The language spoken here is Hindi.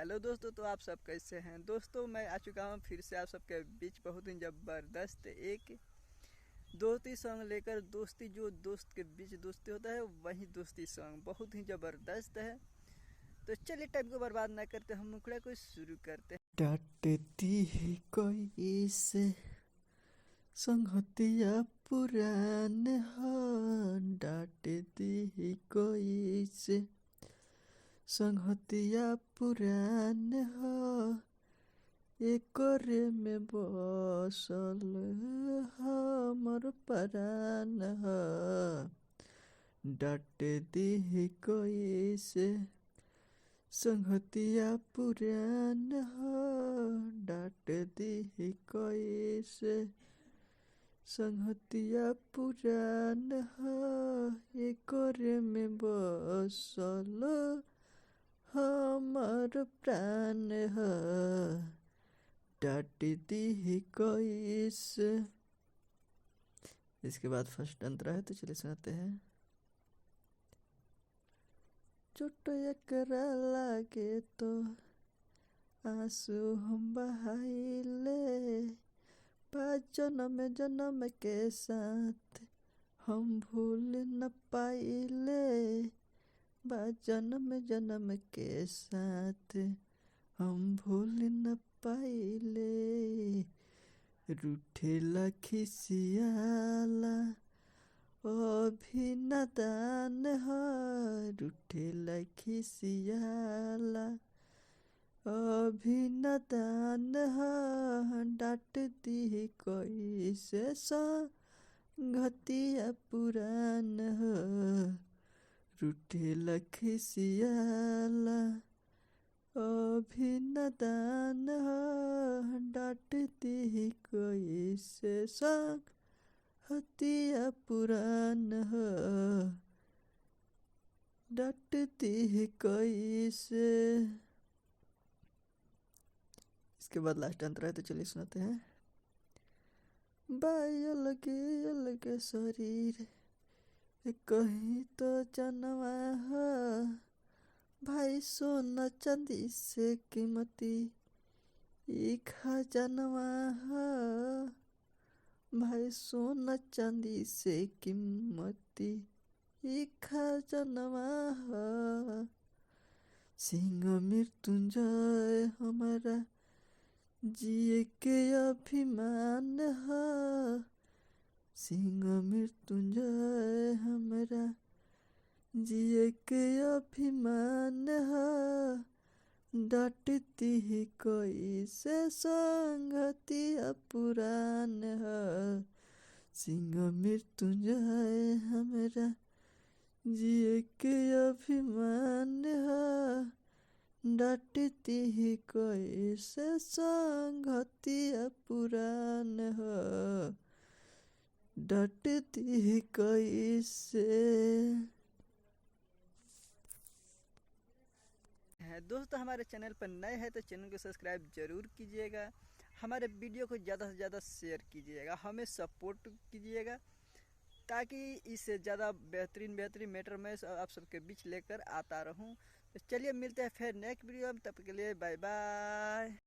हेलो दोस्तों, तो आप सब कैसे हैं दोस्तों। मैं आ चुका हूं फिर से आप सबके बीच बहुत ही ज़बरदस्त एक दोस्ती सॉन्ग लेकर। दोस्ती जो दोस्त के बीच दोस्ती होता है वही दोस्ती सॉन्ग बहुत ही ज़बरदस्त है। तो चलिए टाइम को बर्बाद ना करते, हम मुखड़ा को शुरू करते हैं। डांटती है कोई से संगतिया पुरान हो, डांटती है कोई से संगतिया पुरान हो, एकरे में बसल हमर परान हो। डांटती है कोई से संगतिया पुरान हो, डांटती है कोई से संगतिया पुरान हो, एकरे में बसल हमर प्राण हो। डांटती है कोई से। इसके बाद फर्स्ट अंतरा है, तो चलिए सुनाते हैं। चोट एकरा लागे तो आंसू हम बहाइले, जन्म जन्म के साथ हम भूल न पाइले, जन्म जन्म के साथ हम भूल न पाइले। रूठेला खिसियाला अभी नादान हो, रूठेला खिसियाला अभी नादान हो। डांटती है कोई से संगतिया पुरान हो, रूठेला खिसियाला अभी नादान हो। डांटती है कोई से संगतिया पुरान हो, डांटती है कोई से। इसके बाद लास्ट अंतरा है, तो चलिए सुनाते हैं। बाई अलगे अलगे शरीर कहीं तो जनवा हो, भाई सोना चांदी से कीमती ई खजनवा हो, भाई सोना चांदी से कीमती ई खजनवा हो। सिंह मृत्युंजय हमारा जिए के अभिमान हो, सिंह मृत्युंजय हमारा जिए के अभिमान हो। डांटती है कोई से संगतिया पुरान हो, सिंह मृत्युंजय हमारा जिए के अभिमान हो। डांटती है कोई से संगतिया पुरान हो, डांटती है कोई से। दोस्तों, हमारे चैनल पर नए हैं तो चैनल को सब्सक्राइब जरूर कीजिएगा, हमारे वीडियो को ज़्यादा से ज़्यादा शेयर कीजिएगा, हमें सपोर्ट कीजिएगा ताकि इससे ज़्यादा बेहतरीन बेहतरीन मैटर मैं आप सबके बीच लेकर आता रहूं। तो चलिए मिलते हैं फिर नेक्स्ट वीडियो में, तब के लिए बाय बाय।